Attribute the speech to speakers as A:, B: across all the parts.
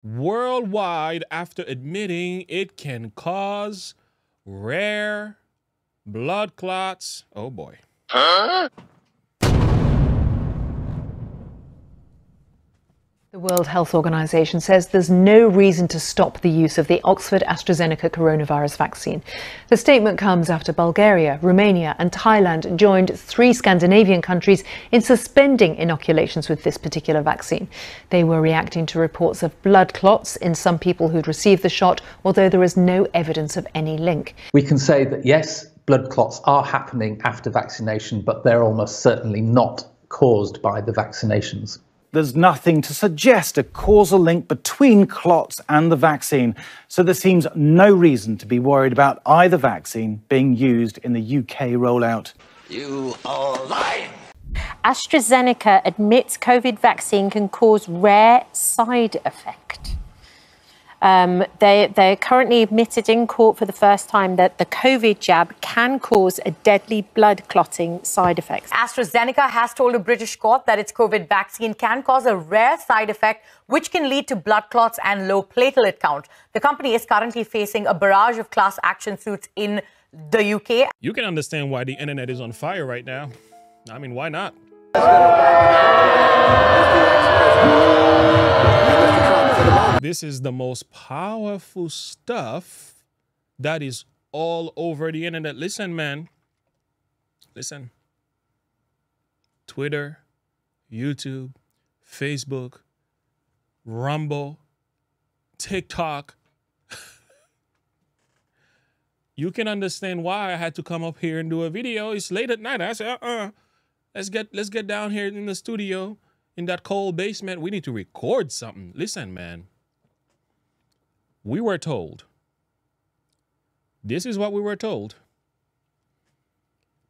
A: worldwide after admitting it can cause rare blood clots. Oh boy.
B: The World Health Organization says there's no reason to stop the use of the Oxford AstraZeneca coronavirus vaccine. The statement comes after Bulgaria, Romania and Thailand joined 3 Scandinavian countries in suspending inoculations with this particular vaccine. They were reacting to reports of blood clots in some people who'd received the shot, although there is no evidence of any link.
C: We can say that yes, blood clots are happening after vaccination, but they're almost certainly not caused by the vaccinations.
D: There's nothing to suggest a causal link between clots and the vaccine, so there seems no reason to be worried about either vaccine being used in the UK rollout.
E: You are lying!
F: AstraZeneca admits COVID vaccine can cause rare side effect. They're currently admitted in court for the first time that the COVID jab can cause a deadly blood clotting side effect.
G: AstraZeneca has told a British court that its COVID vaccine can cause a rare side effect which can lead to blood clots and low platelet count. The company is currently facing a barrage of class action suits in the UK.
A: You can understand why the internet is on fire right now. I mean, why not? This is the most powerful stuff that is all over the internet. Listen, man. Listen. Twitter, YouTube, Facebook, Rumble, TikTok. You can understand why I had to come up here and do a video. It's late at night. I said, let's get down here in the studio in that cold basement. We need to record something. Listen, man. We were told. This is what we were told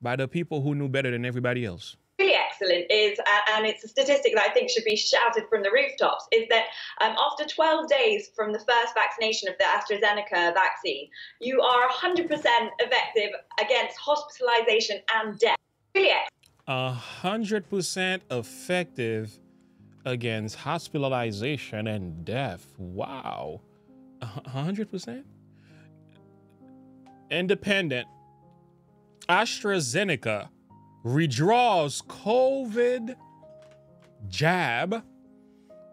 A: by the people who knew better than everybody else.
H: Really excellent is, and it's a statistic that I think should be shouted from the rooftops, is that after 12 days from the first vaccination of the AstraZeneca vaccine, you are 100% effective against hospitalization and death. Really excellent.
A: 100% effective against hospitalization and death. Wow. 100%? Independent. AstraZeneca withdraws COVID jab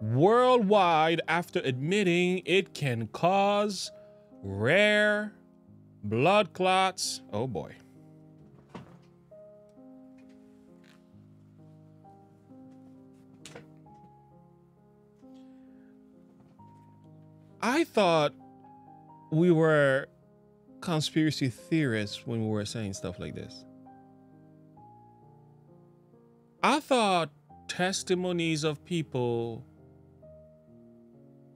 A: worldwide after admitting it can cause rare blood clots. Oh boy. I thought we were conspiracy theorists when we were saying stuff like this. I thought testimonies of people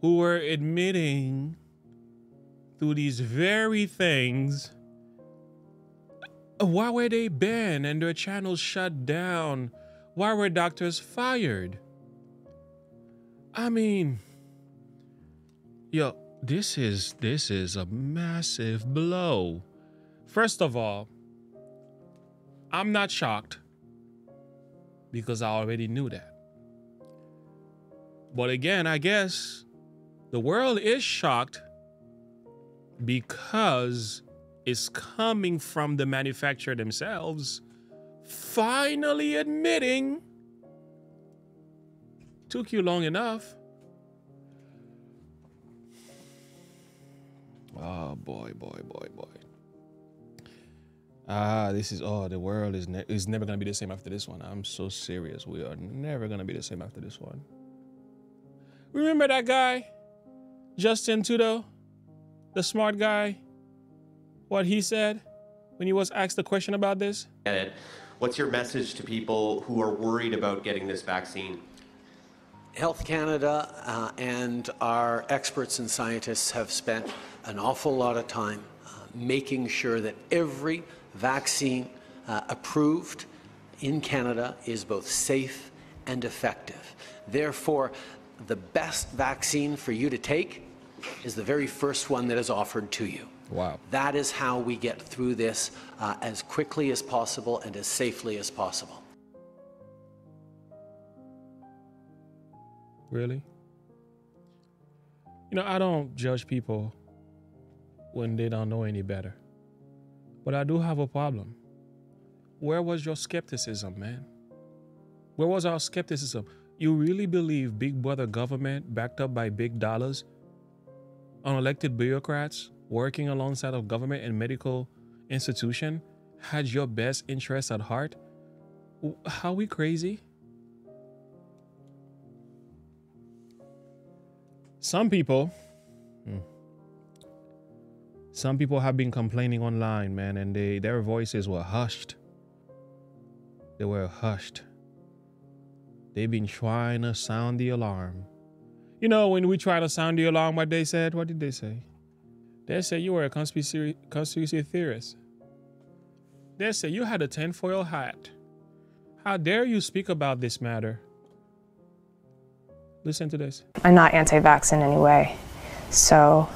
A: who were admitting to these very things, why were they banned and their channels shut down? Why were doctors fired? I mean, yo, this is a massive blow. First of all, I'm not shocked because I already knew that. But again, I guess the world is shocked because it's coming from the manufacturer themselves, finally admitting. Took you long enough. Oh boy, boy, boy, boy. This is, the world is never gonna be the same after this one. I'm so serious. We are never gonna be the same after this one. Remember that guy, Justin Trudeau, the smart guy, what he said when he was asked the question about this?
I: What's your message to people who are worried about getting this vaccine?
J: Health Canada and our experts and scientists have spent an awful lot of time making sure that every vaccine approved in Canada is both safe and effective. Therefore, the best vaccine for you to take is the very first one that is offered to you.
A: Wow.
J: That is how we get through this as quickly as possible and as safely as possible.
A: Really? You know, I don't judge people when they don't know any better. But I do have a problem. Where was your skepticism, man? Where was our skepticism? You really believe big brother government backed up by big dollars, unelected bureaucrats working alongside of government and medical institution had your best interests at heart? How we crazy? Some people have been complaining online, man, and their voices were hushed. They were hushed. They've been trying to sound the alarm. You know, when we try to sound the alarm, what they said? What did they say? They said you were a conspiracy theorist. They said you had a tinfoil hat. How dare you speak about this matter? Listen to this.
K: I'm not anti-vax in any way. So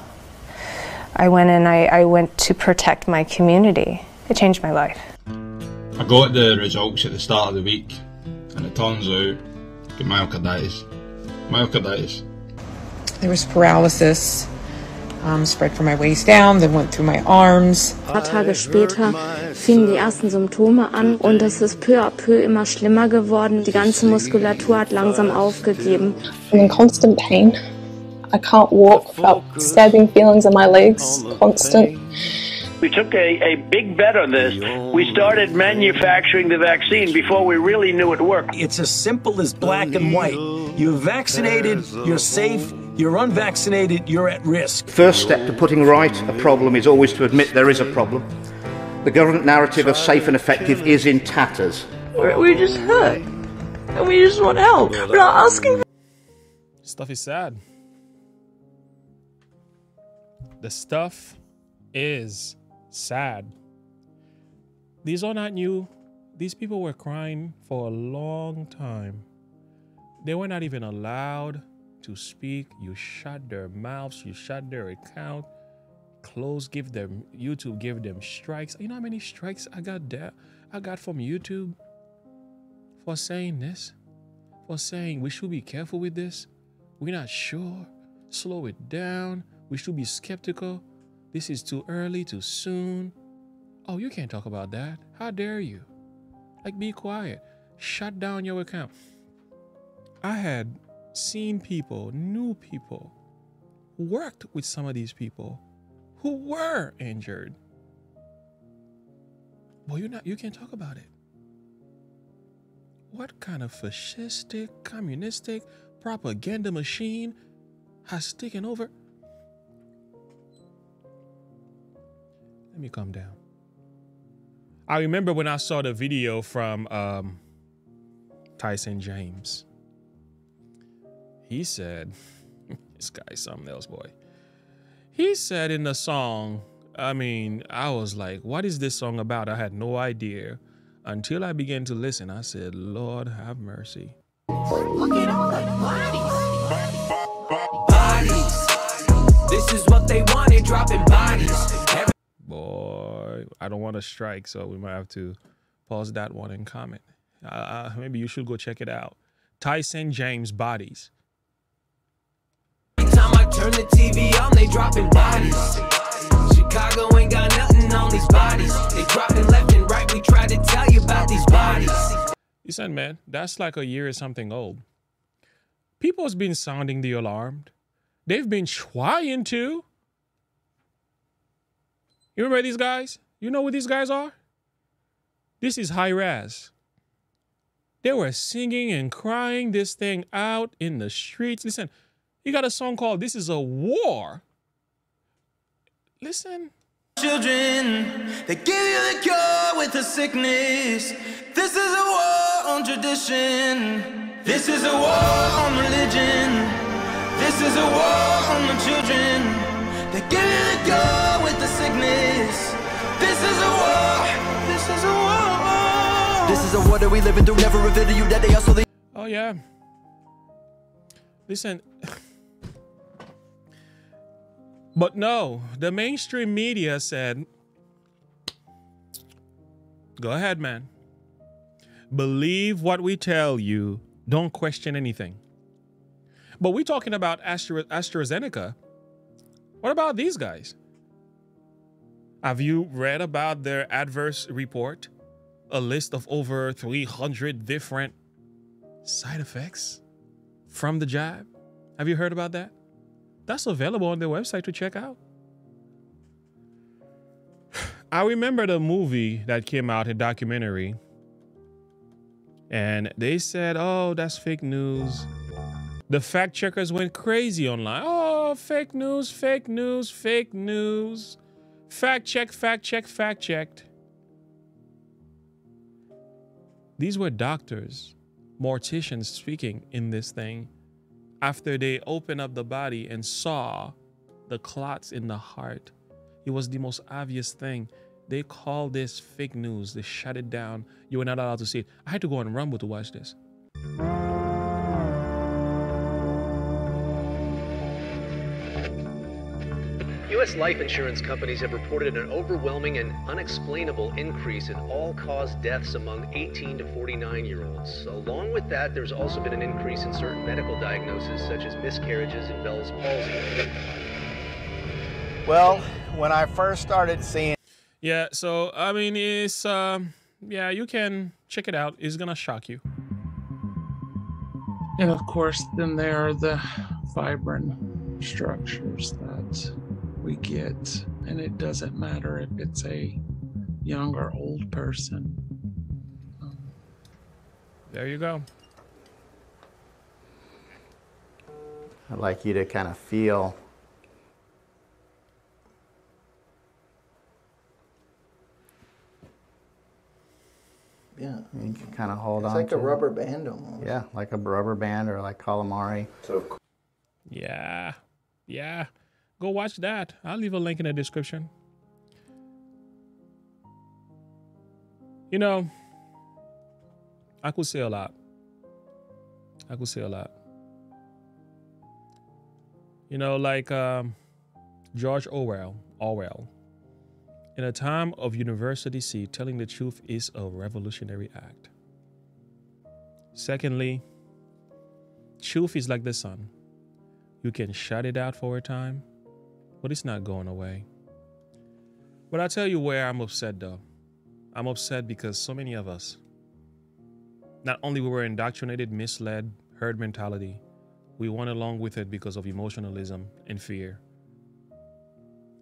K: I went and I went to protect my community. It changed my life.
L: I got the results at the start of the week, and it turns out I got myocarditis. Myocarditis.
M: There was paralysis, spread from my waist down, then went through my arms.
N: Ein paar Tage später fingen die ersten Symptome an und es ist peu à peu immer schlimmer geworden. Die ganze Muskulatur hat langsam aufgegeben.
O: I'm in constant pain. I can't walk without stabbing feelings in my legs, constant.
P: We took a big bet on this. We started manufacturing the vaccine before we really knew it worked.
Q: It's as simple as black and white. You're vaccinated, you're safe. You're unvaccinated, you're at risk.
R: First step to putting right a problem is always to admit there is a problem. The government narrative of safe and effective is in tatters.
O: We're just hurt. And we just want help. We're not asking.
A: Stuff is sad. The stuff is sad. These are not new. These people were crying for a long time. They were not even allowed to speak. You shut their mouths, you shut their account, YouTube give them strikes. You know how many strikes I got from YouTube for saying this? For saying we should be careful with this. We're not sure. Slow it down. We should be skeptical. This is too early, too soon. Oh, you can't talk about that. How dare you? Like, be quiet. Shut down your account. I had seen people, new people, worked with some of these people who were injured. Well, you can't talk about it. What kind of fascistic, communistic propaganda machine has taken over? Let me calm down. I remember when I saw the video from Tyson James. He said, this guy's something else, boy. He said in the song, I was like, what is this song about? I had no idea until I began to listen. I said, Lord, have mercy.
E: Look at all the bodies. This is what they wanted, dropping bodies.
A: Boy, I don't want to strike, so we might have to pause that one and comment. Maybe you should go check it out. Tyson James Bodies.
E: Time I turn the TV on, they dropping bodies. Chicago ain't got nothing on these bodies. They dropping left and right. We try to tell you about these bodies.
A: Listen, man, that's like a year or something old. People's been sounding the alarm. They've been trying to. You remember these guys? You know what these guys are? This is high raz. They were singing and crying this thing out in the streets. Listen, he got a song called This Is a War. Listen.
E: Children, they give you the cure with the sickness. This is a war on tradition. This is a war on religion. This is a war on the children. They give you the cure with the sickness. This is a war. This is a war.
S: This is a war that we living through. Never reveal to you that they also the.
A: Oh yeah. Listen. But no, the mainstream media said, go ahead, man. Believe what we tell you. Don't question anything. But we're talking about AstraZeneca. What about these guys? Have you read about their adverse report? A list of over 300 different side effects from the jab. Have you heard about that? That's available on their website to check out. I remember the movie that came out, a documentary, and they said, oh, that's fake news. The fact checkers went crazy online. Oh, fake news, fake news, fake news. Fact check, fact check, fact checked. These were doctors, morticians speaking in this thing after they opened up the body and saw the clots in the heart. It was the most obvious thing. They called this fake news. They shut it down. You were not allowed to see it. I had to go on Rumble to watch this.
T: U.S. life insurance companies have reported an overwhelming and unexplainable increase in all-cause deaths among 18 to 49-year-olds. Along with that, there's also been an increase in certain medical diagnoses, such as miscarriages and Bell's palsy.
U: Well, when I first started seeing...
A: Yeah, so, I mean, it's, yeah, you can check it out. It's gonna shock you.
V: And of course, then there are the fibrin structures that we get, and it doesn't matter if it's a young or old person.
A: There you go.
U: I'd like you to kind of feel
W: Yeah.
U: you can kind of hold
W: It's
U: on
W: like
U: to
W: a
U: it.
W: rubber band almost.
U: Yeah, like a rubber band or like calamari.
W: So
A: Yeah. Yeah. Go watch that. I'll leave a link in the description. You know, I could say a lot. I could say a lot. You know, like George Orwell. In a time of university seat, telling the truth is a revolutionary act. Secondly, truth is like the sun. You can shut it out for a time, but it's not going away. But I'll tell you where I'm upset though. I'm upset because so many of us, not only we were indoctrinated, misled, herd mentality, we went along with it because of emotionalism and fear.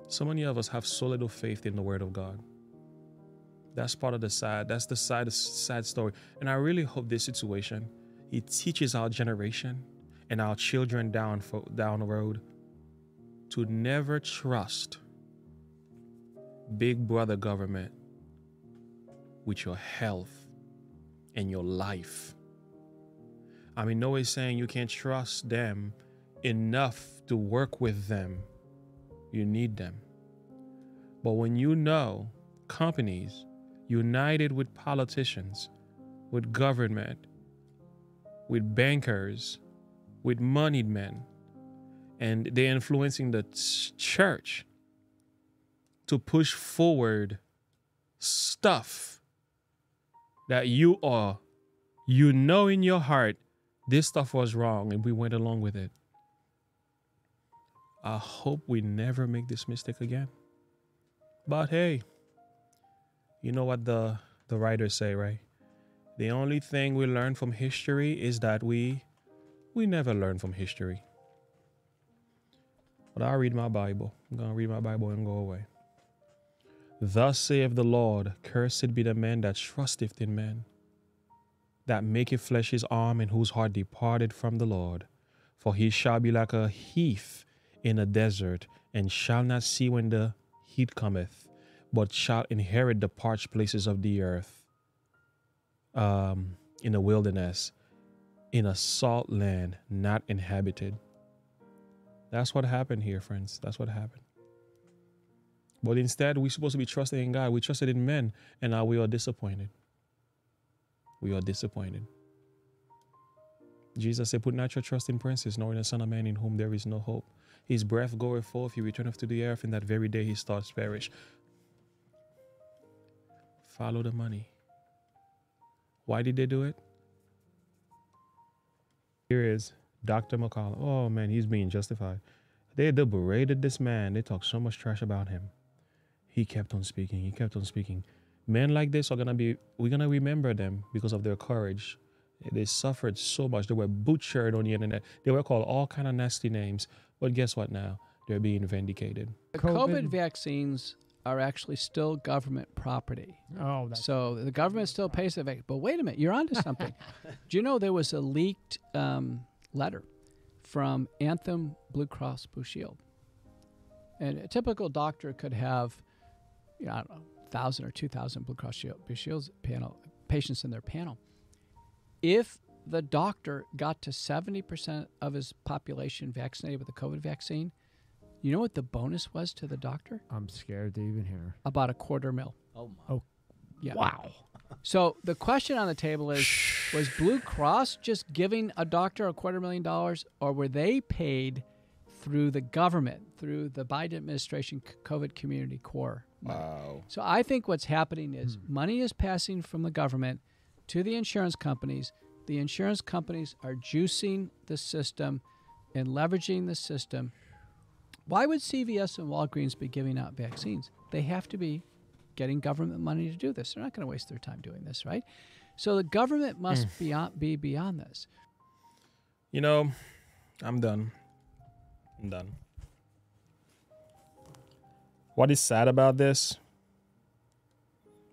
A: So many of us have so little faith in the word of God. That's part of the sad story. And I really hope this situation, it teaches our generation and our children down the road to never trust big brother government with your health and your life. I mean, no one's saying you can't trust them enough to work with them. You need them. But when you know companies united with politicians, with government, with bankers, with moneyed men, and they're influencing the church to push forward stuff that you know in your heart, this stuff was wrong and we went along with it. I hope we never make this mistake again. But hey, you know what the writers say, right? The only thing we learn from history is that we never learn from history. But I'll read my Bible. I'm going to read my Bible and go away. Thus saith the Lord, cursed be the man that trusteth in man, that maketh flesh his arm, and whose heart departed from the Lord. For he shall be like a heath in a desert, and shall not see when the heat cometh, but shall inherit the parched places of the earth, in the wilderness, in a salt land not inhabited. That's what happened here, friends. That's what happened. But instead, we're supposed to be trusting in God. We trusted in men, and now we are disappointed. We are disappointed. Jesus said, put not your trust in princes, nor in the Son of Man in whom there is no hope. His breath goeth forth, he returneth to the earth, and that very day his thoughts perish. Follow the money. Why did they do it? Here is Dr. McCall. Oh man, he's being justified. They berated this man. They talked so much trash about him. He kept on speaking. He kept on speaking. Men like this we're gonna remember them because of their courage. They suffered so much. They were butchered on the internet. They were called all kind of nasty names. But guess what now? They're being vindicated.
B: The COVID vaccines are actually still government property.
C: Oh,
B: so the government still pays the vaccine. But wait a minute, you're onto something. Do you know there was a leaked letter from Anthem Blue Cross Blue Shield? And a typical doctor could have, I don't know, 1,000 or 2,000 Blue Cross Blue Shield patients in their panel. If the doctor got to 70% of his population vaccinated with the COVID vaccine, you know what the bonus was to the doctor?
C: I'm scared to even hear.
B: About $250,000.
C: Oh, my. Oh,
B: yeah.
C: Wow.
B: So the question on the table is, was Blue Cross just giving a doctor $250,000, or were they paid through the government, through the Biden administration COVID Community Corps?
A: Wow.
B: So I think what's happening is money is passing from the government to the insurance companies. The insurance companies are juicing the system and leveraging the system. Why would CVS and Walgreens be giving out vaccines? They have to be getting government money to do this. They're not going to waste their time doing this, right? So the government must be beyond this.
A: You know, I'm done. I'm done. What is sad about this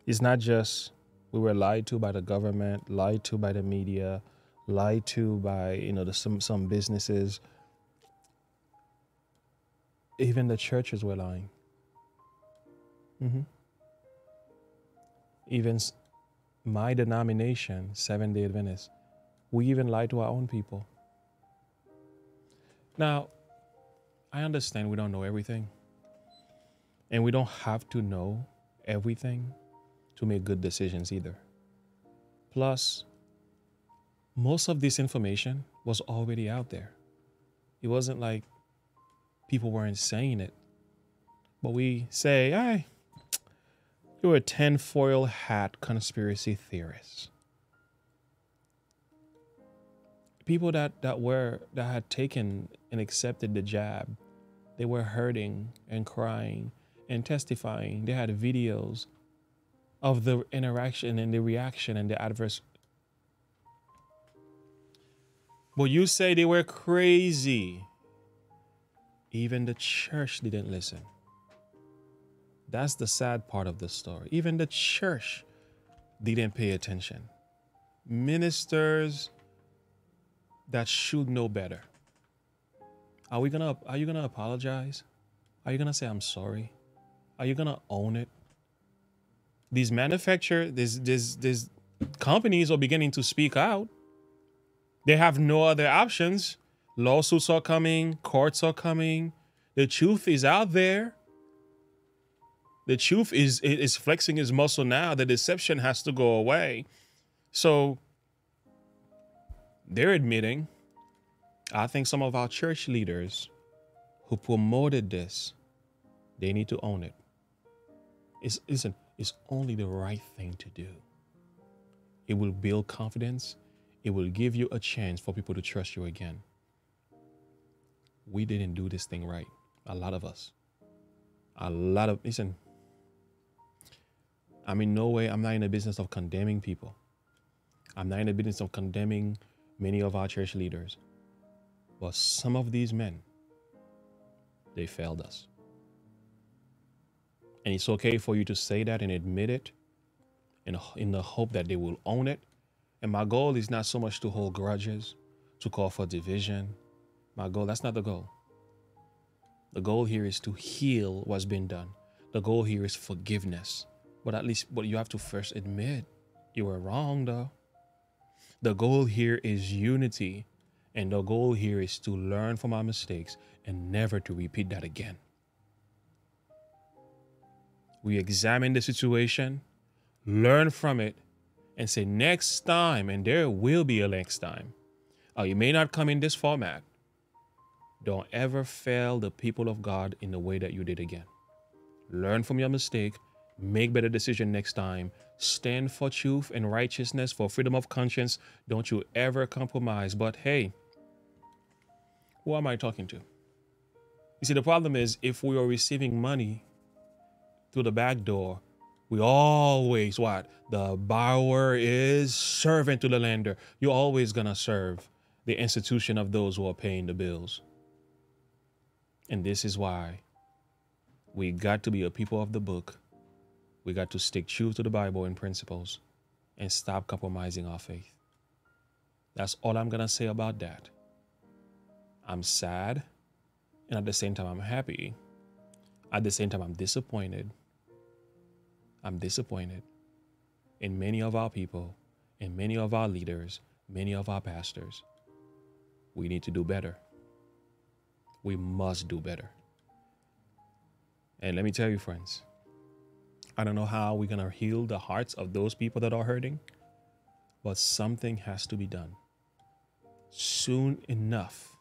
A: is not just we were lied to by the government, lied to by the media, lied to by, some businesses. Even the churches were lying. Even my denomination, Seventh-day Adventist, we even lied to our own people. Now, I understand we don't know everything. And we don't have to know everything to make good decisions either. Plus, most of this information was already out there. It wasn't like people weren't saying it. But we say, hey, you're a tinfoil hat conspiracy theorist. People that had taken and accepted the jab, they were hurting and crying and testifying. They had videos of the interaction and the reaction and the adverse. But you say they were crazy. Even the church didn't listen. That's the sad part of the story. Even the church didn't pay attention. Ministers that should know better. Are you gonna apologize? Are you gonna say I'm sorry? Are you gonna own it? These these companies are beginning to speak out. They have no other options. Lawsuits are coming, courts are coming. The truth is out there. The truth is flexing his muscle now. The deception has to go away. So they're admitting. I think some of our church leaders who promoted this, they need to own it. It's only the right thing to do. It will build confidence. It will give you a chance for people to trust you again. We didn't do this thing right. A lot of us. Listen, I'm in no way, I'm not in the business of condemning people. I'm not in the business of condemning many of our church leaders. But some of these men, they failed us. And it's okay for you to say that and admit it in the hope that they will own it. And my goal is not so much to hold grudges, to call for division. My goal, that's not the goal. The goal here is to heal what's been done. The goal here is forgiveness. But you have to first admit you were wrong, though. The goal here is unity. And the goal here is to learn from our mistakes and never to repeat that again. We examine the situation, learn from it, and say next time, and there will be a next time. You may not come in this format. Don't ever fail the people of God in the way that you did again. Learn from your mistake, make better decision next time, stand for truth and righteousness, for freedom of conscience. Don't you ever compromise. But hey, who am I talking to? You see, the problem is if we are receiving money through the back door, we always, what? The borrower is servant to the lender. You're always going to serve the institution of those who are paying the bills. And this is why we got to be a people of the book. We got to stick true to the Bible and principles and stop compromising our faith. That's all I'm going to say about that. I'm sad, and at the same time, I'm happy. At the same time, I'm disappointed. I'm disappointed in many of our people, in many of our leaders, many of our pastors. We need to do better. We must do better. And let me tell you, friends, I don't know how we're going to heal the hearts of those people that are hurting, but something has to be done soon enough,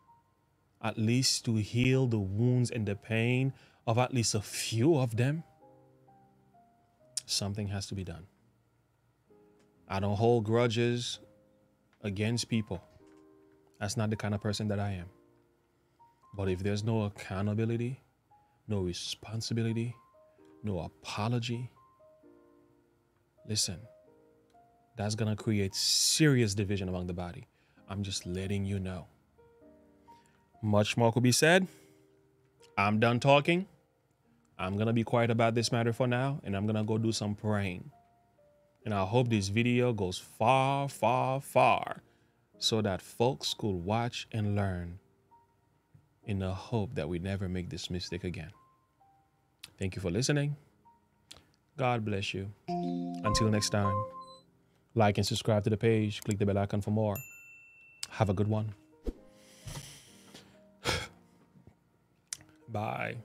A: at least to heal the wounds and the pain of at least a few of them. Something has to be done. I don't hold grudges against people. That's not the kind of person that I am. But if there's no accountability, no responsibility, no apology, listen, that's going to create serious division among the body. I'm just letting you know. Much more could be said. I'm done talking. I'm going to be quiet about this matter for now, and I'm going to go do some praying. And I hope this video goes far, far, far so that folks could watch and learn in the hope that we never make this mistake again. Thank you for listening. God bless you. Until next time, like and subscribe to the page. Click the bell icon for more. Have a good one. Bye.